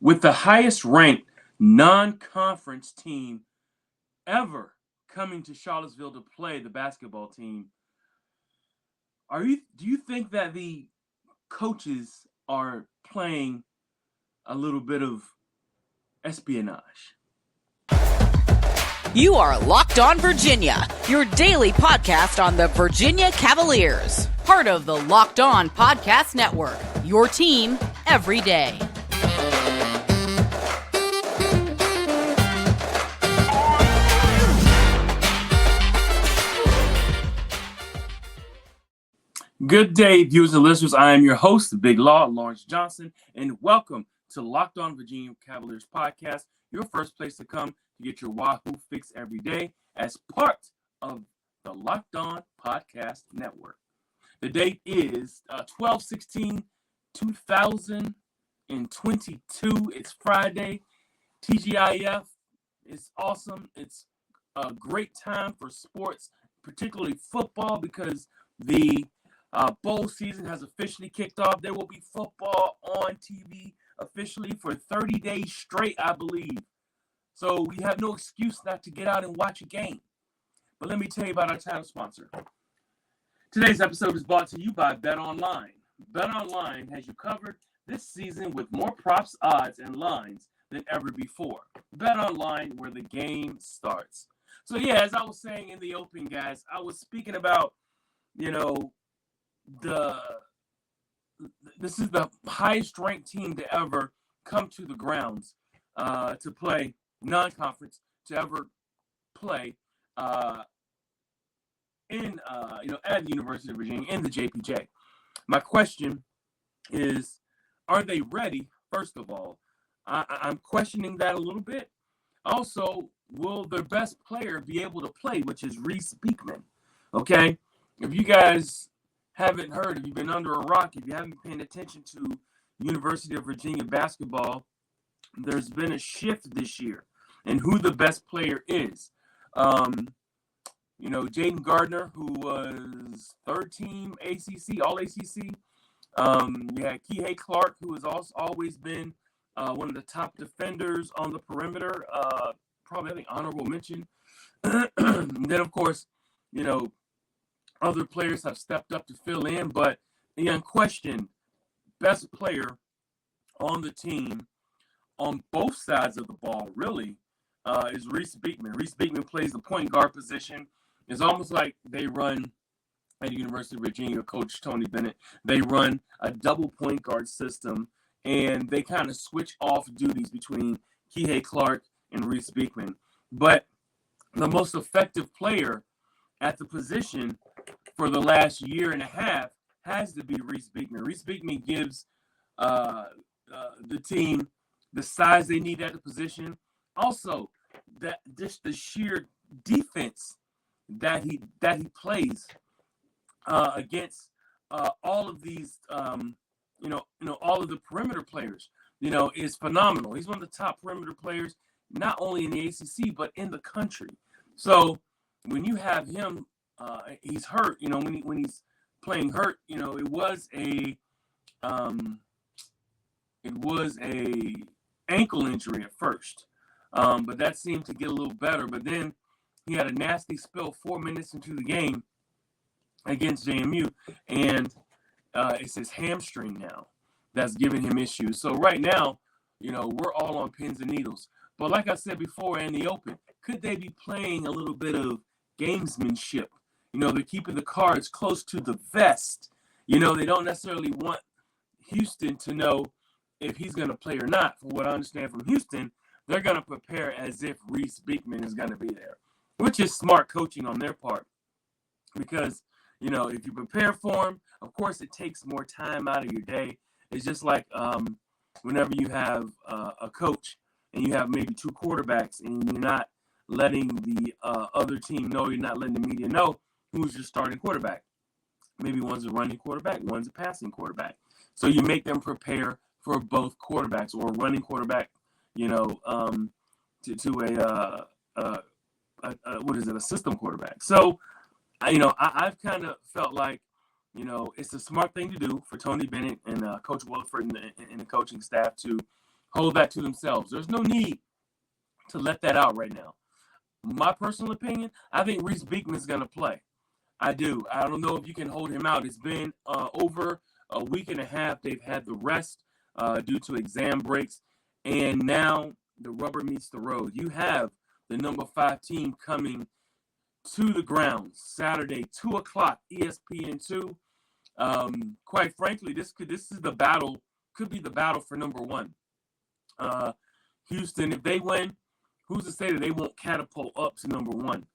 with the highest ranked non-conference team ever coming to Charlottesville to play the basketball team. Do you think that the coaches are playing a little bit of espionage? You are Locked On Virginia, your daily podcast on the Virginia Cavaliers. Part of the Locked On Podcast Network, your team every day. Good day, viewers and listeners. I am your host, the Big Law, Lawrence Johnson, and welcome to Locked On Virginia Cavaliers podcast, your first place to come to get your Wahoo fix every day as part of the Locked On Podcast Network. The date is 12/16/2022. It's Friday. TGIF is awesome. It's a great time for sports, particularly football, because the bowl season has officially kicked off. There will be football on TV officially for 30 days straight, I believe. So we have no excuse not to get out and watch a game. But let me tell you about our title sponsor. Today's episode is brought to you by BetOnline. BetOnline has you covered this season with more props, odds, and lines than ever before. BetOnline, where the game starts. So yeah, as I was saying in the open, guys, I was speaking about, this is the highest ranked team to ever come to the grounds to play non-conference, to ever play at the University of Virginia in the JPJ. My question is, are they ready? First of all, I'm questioning that a little bit. Also, will their best player be able to play, which is Reece Beekman? Okay, if you guys haven't heard, if you've been under a rock, if you haven't been paying attention to University of Virginia basketball, there's been a shift this year in who the best player is. Jaden Gardner, who was third team ACC, all ACC. You had Kihei Clark, who has also always been one of the top defenders on the perimeter. Probably, I think, honorable mention. And then, of course, other players have stepped up to fill in, but the unquestioned best player on the team on both sides of the ball, really, is Reece Beekman. Reece Beekman plays the point guard position. It's almost like they run at the University of Virginia, Coach Tony Bennett. They run a double point guard system, and they kind of switch off duties between Kihei Clark and Reece Beekman. But the most effective player at the position for the last year and a half has to be Reece Beekman. Reece Beekman gives the team the size they need at the position. Also, that just the sheer defense that he plays against all of these, all of the perimeter players, is phenomenal. He's one of the top perimeter players, not only in the ACC but in the country. So when you have him, he's hurt. When he's playing hurt, it was a ankle injury at first, but that seemed to get a little better. But then he had a nasty spill 4 minutes into the game against JMU, and it's his hamstring now that's giving him issues. So right now, we're all on pins and needles. But like I said before in the open, could they be playing a little bit of gamesmanship? They're keeping the cards close to the vest. They don't necessarily want Houston to know if he's going to play or not. From what I understand from Houston, they're going to prepare as if Reece Beekman is going to be there, which is smart coaching on their part. Because, if you prepare for him, of course, it takes more time out of your day. It's just like whenever you have a coach and you have maybe two quarterbacks and you're not letting the other team know, you're not letting the media know who's your starting quarterback. Maybe one's a running quarterback, one's a passing quarterback. So you make them prepare for both quarterbacks, or a running quarterback, to a system quarterback. So, I've kind of felt like, it's a smart thing to do for Tony Bennett and Coach Williford and the coaching staff to hold that to themselves. There's no need to let that out right now. My personal opinion, I think Reece Beekman is going to play. I do. I don't know if you can hold him out. It's been over a week and a half. They've had the rest due to exam breaks. And now the rubber meets the road. You have the number 5 team coming to the ground Saturday, 2 o'clock, ESPN2. Quite frankly, this is the battle, could be the battle for number 1. Houston, if they win, who's to say that they won't catapult up to number 1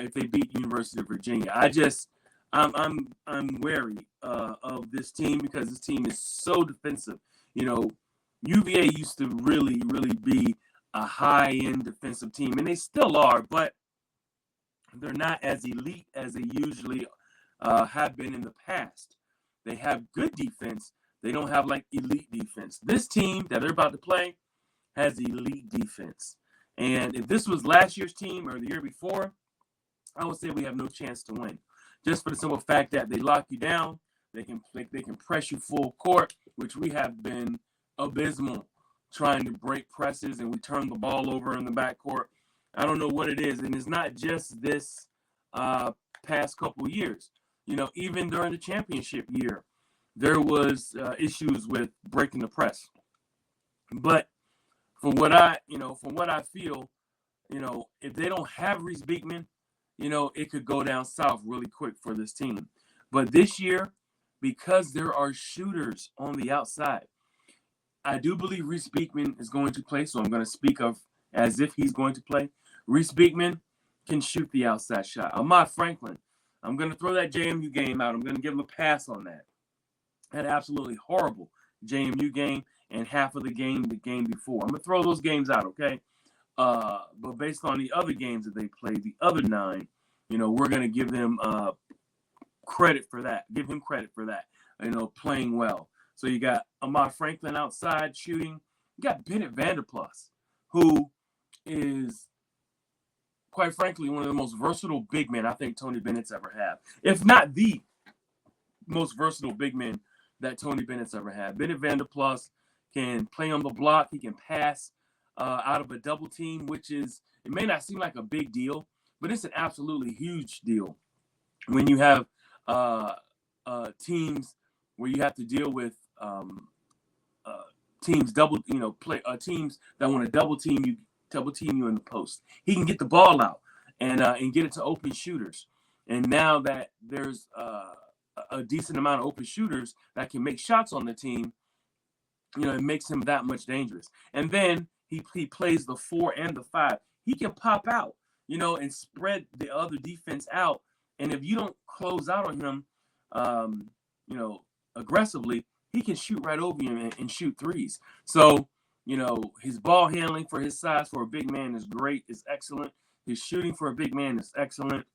if they beat University of Virginia? I'm wary of this team because this team is so defensive. UVA used to really, really be a high-end defensive team, and they still are, but they're not as elite as they usually have been in the past. They have good defense. They don't have, elite defense. This team that they're about to play has elite defense. And if this was last year's team or the year before, I would say we have no chance to win. Just for the simple fact that they lock you down, they can press you full court, which we have been abysmal trying to break presses, and we turn the ball over in the backcourt. I don't know what it is, and it's not just this past couple years. Even during the championship year, there was issues with breaking the press. But from what I feel, if they don't have Reece Beekman, it could go down south really quick for this team. But this year, because there are shooters on the outside, I do believe Reece Beekman is going to play, so I'm going to speak of as if he's going to play. Reece Beekman can shoot the outside shot. Ahmad Franklin, I'm going to throw that JMU game out. I'm going to give him a pass on that. Had absolutely horrible JMU game and half of the game before. I'm going to throw those games out, okay? But based on the other games that they played, the other 9, we're going to give them credit for that. Give him credit for that, playing well. So you got Ahmad Franklin outside shooting. You got Bennett Vanderplas, who is, quite frankly, one of the most versatile big men I think Tony Bennett's ever had. If not the most versatile big man that Tony Bennett's ever had. Bennett Vanderplas can play on the block. He can pass out of a double team, which is, it may not seem like a big deal, but it's an absolutely huge deal when you have teams where you have to deal with teams teams that want to double team you in the post. He can get the ball out and get it to open shooters. And now that there's a decent amount of open shooters that can make shots on the team, it makes him that much dangerous. And then he plays the 4 and the 5. He can pop out, and spread the other defense out. And if you don't close out on him, aggressively, he can shoot right over you and shoot threes. So, his ball handling for his size for a big man is great, is excellent. His shooting for a big man is excellent.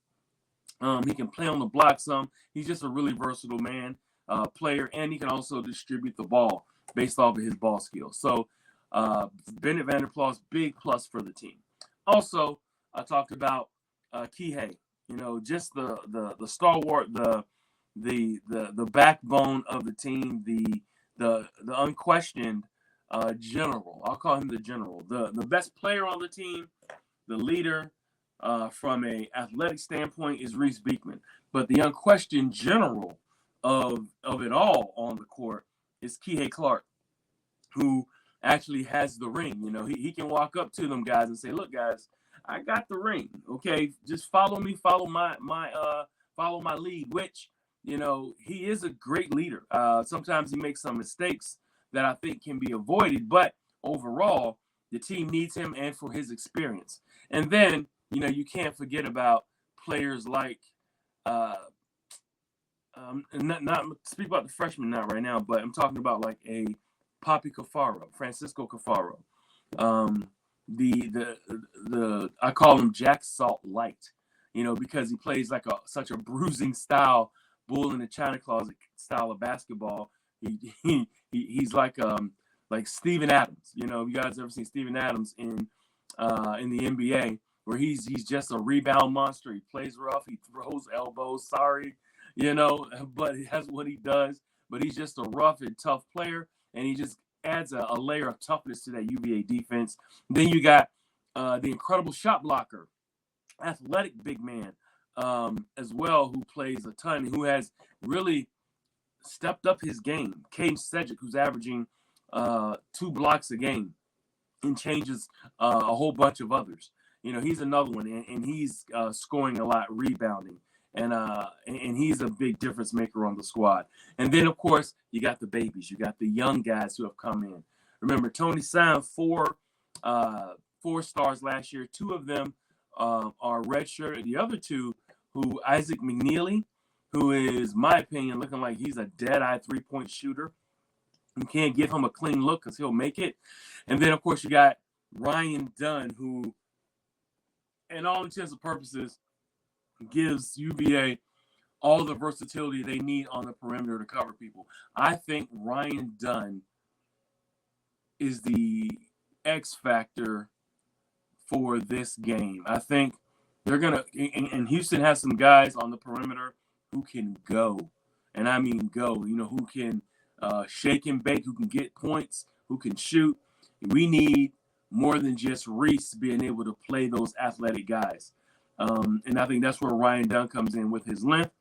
He can play on the block some. He's just a really versatile player, and he can also distribute the ball based off of his ball skills. So, Bennett Vanderplas, big plus for the team. Also, I talked about Kihei. Just the stalwart, the backbone of the team, the unquestioned general. I'll call him the general. The best player on the team, the leader from a athletic standpoint is Reece Beekman. But the unquestioned general of it all on the court is Kihei Clark, who actually has the ring. He can walk up to them guys and say, "Look, guys, I got the ring. Okay, just follow me, follow my lead," which, he is a great leader. Sometimes he makes some mistakes that I think can be avoided, but overall, the team needs him and for his experience. And then, you can't forget about players like, not speak about the freshmen not right now, but I'm talking about like a Papi Cafaro, Francisco Cafaro. I call him Jack Salt Light, because he plays like such a bruising style, bull in the China closet style of basketball. He's like Steven Adams. You guys ever seen Steven Adams in the NBA, where he's just a rebound monster. He plays rough. He throws elbows. Sorry, but that's what he does. But he's just a rough and tough player, and he just adds a layer of toughness to that UVA defense. Then you got the incredible shot blocker, athletic big man as well, who plays a ton, who has really stepped up his game. Caden Cedric, who's averaging 2 blocks a game and changes a whole bunch of others. He's another one, and he's scoring a lot, rebounding, and he's a big difference maker on the squad. And then, of course, you got the babies. You got the young guys who have come in. Remember, Tony signed 4 stars last year. 2 of them are redshirt. The other 2, who Isaac McNeely, who is, my opinion, looking like he's a dead-eye three-point shooter. You can't give him a clean look because he'll make it. And then, of course, you got Ryan Dunn, who, in all intents and purposes, gives UVA all the versatility they need on the perimeter to cover people. I think Ryan Dunn is the X factor for this game. I think they're going to, and Houston has some guys on the perimeter who can go. And I mean go, who can shake and bake, who can get points, who can shoot. We need more than just Reece being able to play those athletic guys. And I think that's where Ryan Dunn comes in with his length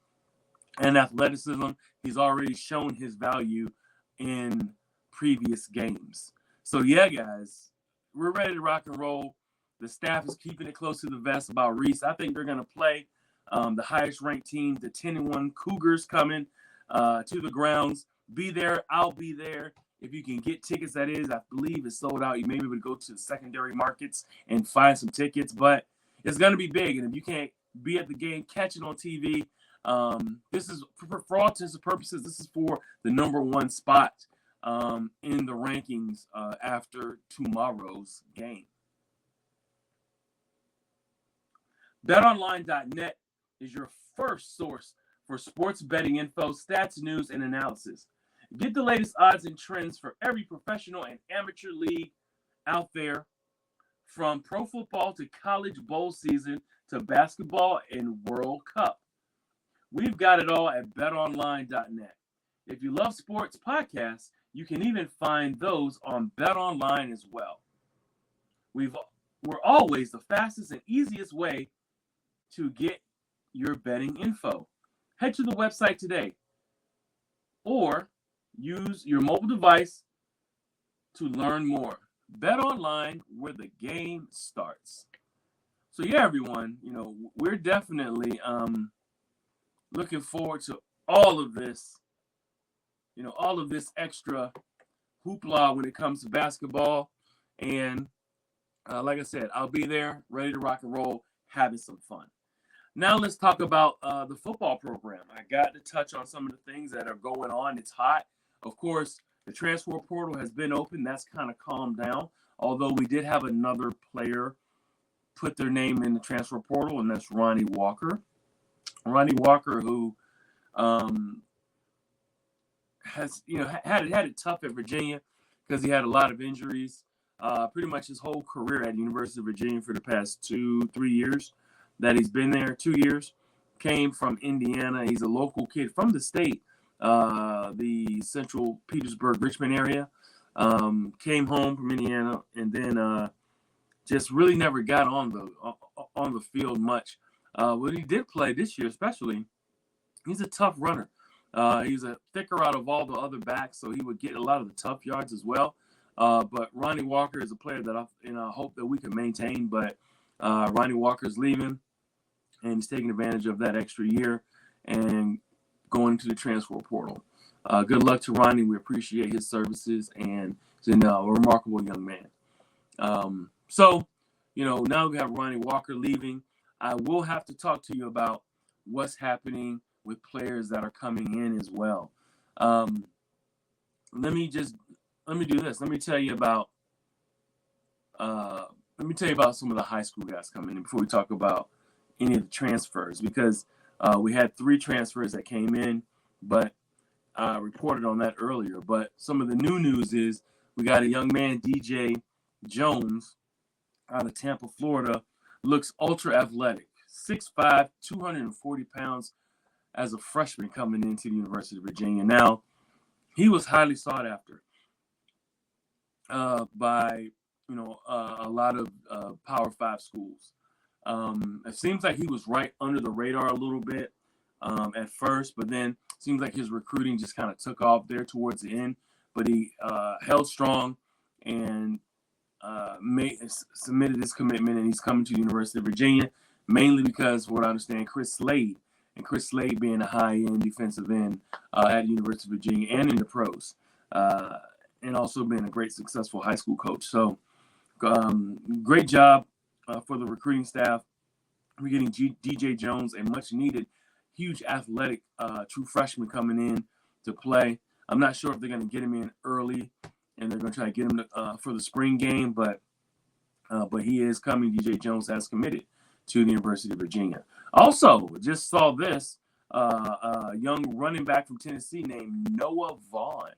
and athleticism. He's already shown his value in previous games. So, yeah, guys, we're ready to rock and roll. The staff is keeping it close to the vest about Reece. I think they're going to play the highest-ranked team, the 10-1 Cougars, coming to the grounds. Be there. I'll be there. If you can get tickets, that is. I believe it's sold out. You may be able to go to the secondary markets and find some tickets. But it's going to be big. And if you can't be at the game, catch it on TV. This is, for all intents and purposes, this is for the number 1 spot in the rankings after tomorrow's game. BetOnline.net is your first source for sports betting info, stats, news, and analysis. Get the latest odds and trends for every professional and amateur league out there, from pro football to college bowl season to basketball and World Cup. We've got it all at BetOnline.net. If you love sports podcasts, you can even find those on BetOnline as well. We're always the fastest and easiest way to get your betting info. Head to the website today or use your mobile device to learn more. BetOnline, where the game starts. So yeah, everyone, we're definitely looking forward to all of this, all of this extra hoopla when it comes to basketball. And like I said, I'll be there, ready to rock and roll, having some fun. Now let's talk about the football program. I got to touch on some of the things that are going on. It's hot. Of course, the transfer portal has been open. That's kind of calmed down, although we did have another player put their name in the transfer portal, and that's Ronnie Walker. Ronnie Walker, who has had it tough at Virginia because he had a lot of injuries. Pretty much his whole career at the University of Virginia for the past 2-3 years that he's been there. 2 years. Came from Indiana. He's a local kid from the state, the Central Petersburg, Richmond area. Came home from Indiana and then just really never got on the field much. When he did play this year, especially, he's a tough runner. He's a thicker out of all the other backs, so he would get a lot of the tough yards as well. But Ronnie Walker is a player that I hope that we can maintain. But Ronnie Walker is leaving, and he's taking advantage of that extra year and going to the transfer portal. Good luck to Ronnie. We appreciate his services, and he's a remarkable young man. So, now we have Ronnie Walker leaving. I will have to talk to you about what's happening with players that are coming in as well. Let me do this. Let me tell you about some of the high school guys coming in before we talk about any of the transfers, because we had 3 transfers that came in, but I reported on that earlier. But some of the new news is we got a young man, DJ Jones, out of Tampa, Florida, looks ultra athletic, 6'5", 240 pounds as a freshman coming into the University of Virginia. Now, he was highly sought after. by a lot of Power 5 schools. It seems like he was right under the radar a little bit at first, but then it seems like his recruiting just kind of took off there towards the end. But he held strong and submitted his commitment, and he's coming to the University of Virginia, mainly because, from what I understand, Chris Slade being a high-end defensive end at the University of Virginia and in the pros, and also being a great, successful high school coach. So great job for the recruiting staff. We're getting DJ Jones, a much-needed, huge athletic true freshman coming in to play. I'm not sure if they're going to get him in early, and they're going to try to get him for the spring game, but he is coming. DJ Jones has committed to the University of Virginia. Also, just saw this young running back from Tennessee named Noah Vaughn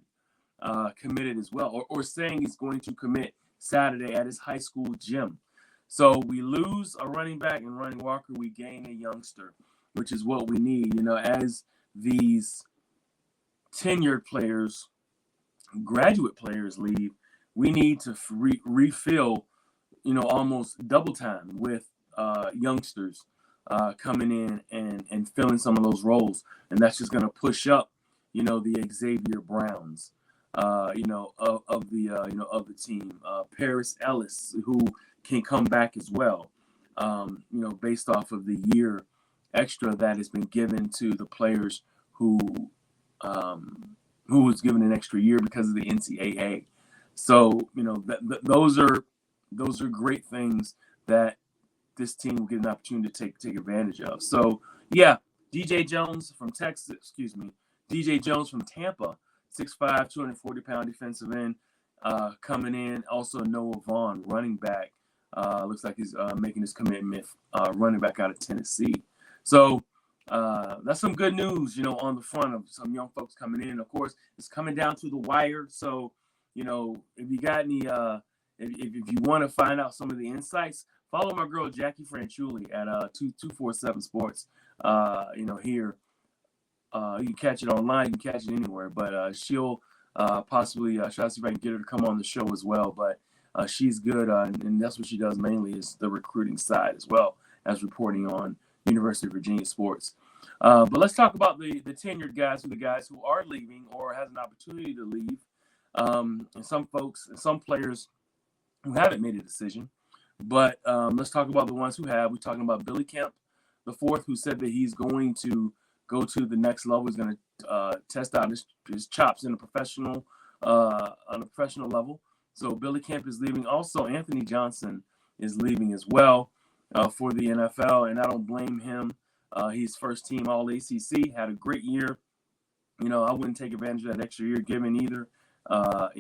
committed as well, or saying he's going to commit Saturday at his high school gym. So we lose a running back and Running Walker, we gain a youngster, which is what we need. As these tenured players, graduate players leave, we need to refill, almost double time with youngsters coming in and filling some of those roles. And that's just going to push up, the Xavier Browns, of the team. Paris Ellis, who can come back as well, based off of the year extra that has been given to the players who was given an extra year because of the NCAA. So, those are great things that this team will get an opportunity to take advantage of. So, yeah, DJ Jones from Tampa, 6'5", 240-pound defensive end, coming in. Also, Noah Vaughn, running back. Looks like he's making his commitment, running back out of Tennessee. So that's some good news, on the front of some young folks coming in. Of course, it's coming down to the wire. So, if you got any, if you want to find out some of the insights, follow my girl Jackie Franchuli at 247 Sports. Here. You can catch it online. You can catch it anywhere. But she'll possibly try to see if I can get her to come on the show as well. But she's good, and that's what she does mainly, is the recruiting side as well as reporting on University of Virginia sports. But let's talk about the tenured guys, the guys who are leaving or has an opportunity to leave, and some folks and some players who haven't made a decision. But let's talk about the ones who have. We're talking about Billy Kemp, the fourth, who said that he's going to go to the next level. He's going to test out his chops in a professional on a professional level. So Billy Kemp is leaving. Also, Anthony Johnson is leaving as well for the NFL, and I don't blame him. He's first team All ACC, had a great year. I wouldn't take advantage of that extra year given either, by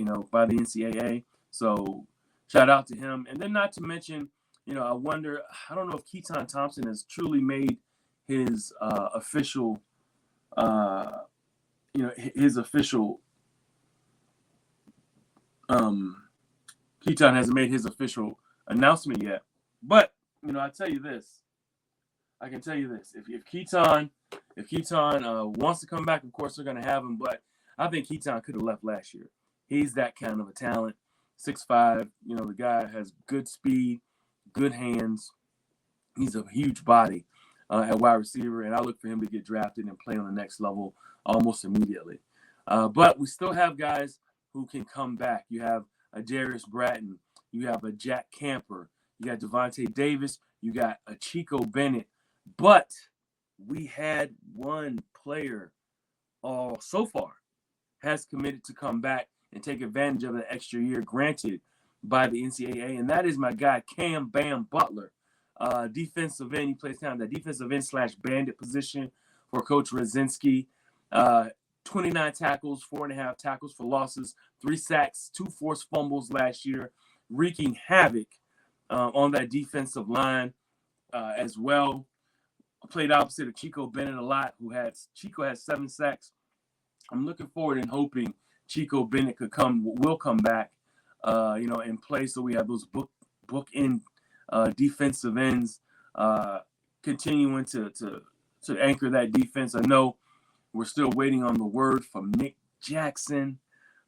the NCAA. So shout out to him. And then not to mention, I don't know if Keaton Thompson has truly made his official, Keaton hasn't made his official announcement yet. But, I can tell you this. If Keaton wants to come back, of course they're going to have him. But I think Keaton could have left last year. He's that kind of a talent. 6'5", the guy has good speed, good hands. He's a huge body at wide receiver, and I look for him to get drafted and play on the next level almost immediately. But we still have guys who can come back. You have a Darius Bratton. You have a Jack Camper. You got Devontae Davis. You got a Chico Bennett. But we had one player so far has committed to come back and take advantage of the extra year granted by the NCAA, and that is my guy Cam Bam Butler, defensive end. He plays kind of the defensive end / bandit position for Coach Rosinski. 29 tackles, 4.5 tackles for losses, 3 sacks, 2 forced fumbles last year, wreaking havoc on that defensive line as well. Played opposite of Chico Bennett a lot, Chico has 7 sacks. I'm looking forward and hoping Chico Bennett will come back, and play. So we have those bookend defensive ends continuing to anchor that defense. I know we're still waiting on the word from Nick Jackson,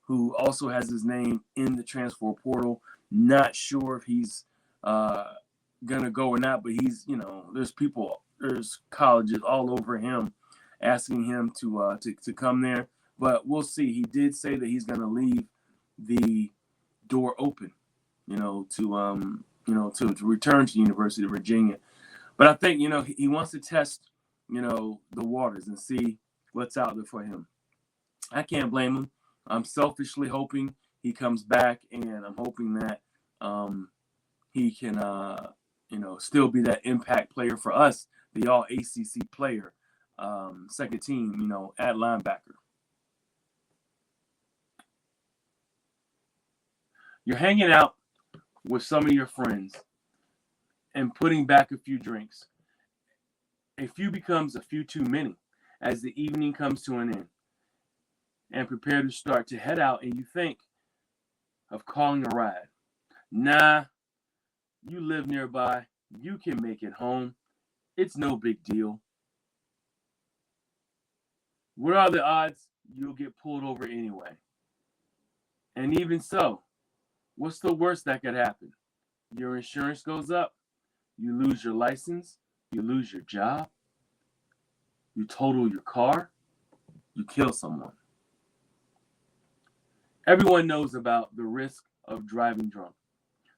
who also has his name in the transfer portal. Not sure if he's gonna go or not, but he's, there's colleges all over him asking him to come there. But we'll see. He did say that he's gonna leave the door open, to return to the University of Virginia. But I think, he wants to test, the waters and see what's out there for him. I can't blame him. I'm selfishly hoping he comes back, and I'm hoping that he can, still be that impact player for us, the all ACC player, second team, at linebacker. You're hanging out with some of your friends and putting back a few drinks. A few becomes a few too many as the evening comes to an end, and prepare to start to head out, and you think of calling a ride. Nah, you live nearby. You can make it home. It's no big deal. What are the odds you'll get pulled over anyway? And even so, what's the worst that could happen? Your insurance goes up. You lose your license. You lose your job. You total your car. You kill someone. Everyone knows about the risk of driving drunk.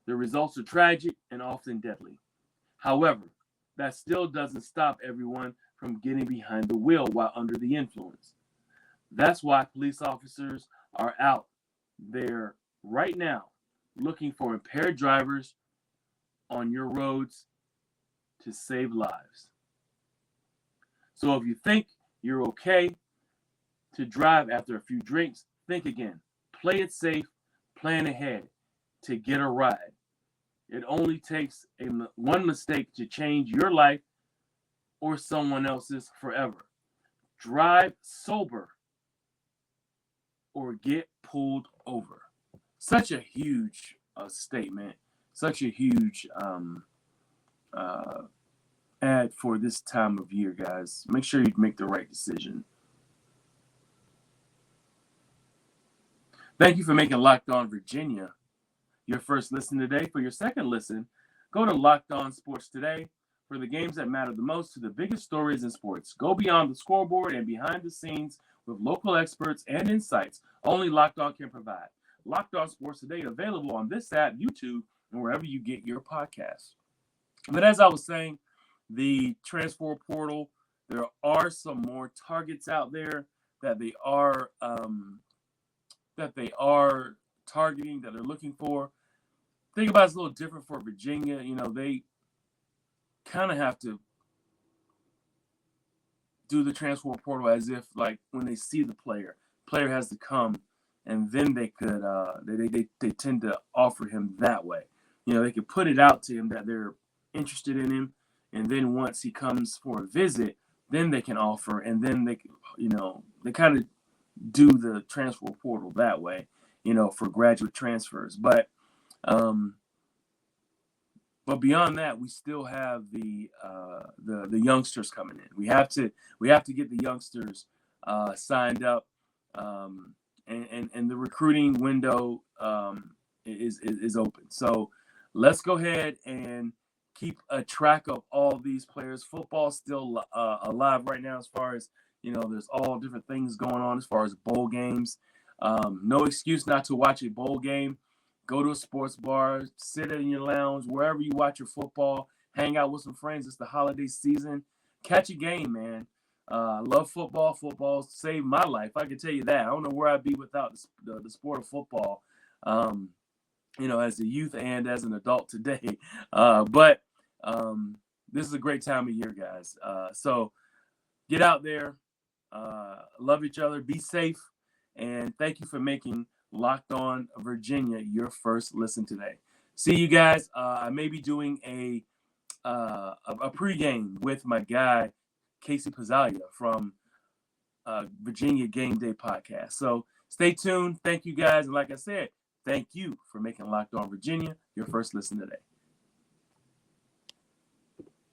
The results are tragic and often deadly. However, that still doesn't stop everyone from getting behind the wheel while under the influence. That's why police officers are out there right now looking for impaired drivers on your roads to save lives. So if you think you're okay to drive after a few drinks, think again. Play it safe, plan ahead to get a ride. It only takes one mistake to change your life or someone else's forever. Drive sober or get pulled over. Such a huge statement, such a huge ad for this time of year, guys. Make sure you make the right decision. Thank you for making Locked On Virginia your first listen today. For your second listen, go to Locked On Sports Today for the games that matter the most to the biggest stories in sports. Go beyond the scoreboard and behind the scenes with local experts and insights only Locked On can provide. Locked On Sports Today, available on this app, YouTube, and wherever you get your podcasts. But as I was saying, the transfer portal, there are some more targets out there that they are targeting, that they're looking for. Think about it's a little different for Virginia. They kind of have to do the transfer portal as if, like, when they see the player has to come, and then they could they tend to offer him that way. They could put it out to him that they're interested in him, and then once he comes for a visit, then they can offer, and then they kind of do the transfer portal that way, for graduate transfers. But beyond that, we still have the youngsters coming in. We have to get the youngsters signed up, and the recruiting window is open. So let's go ahead and keep a track of all these players. Football's still alive right now, as far as there's all different things going on as far as bowl games. No excuse not to watch a bowl game. Go to a sports bar, sit in your lounge, wherever you watch your football, hang out with some friends. It's the holiday season. Catch a game, man. I love football. Football saved my life. I can tell you that. I don't know where I'd be without the sport of football, as a youth and as an adult today. But this is a great time of year, guys. So get out there. Love each other. Be safe. And thank you for making Locked On Virginia your first listen today. See you guys. I may be doing a pregame with my guy Casey Pizzalia from Virginia Game Day Podcast. So stay tuned. Thank you guys, and like I said, thank you for making Locked On Virginia your first listen today.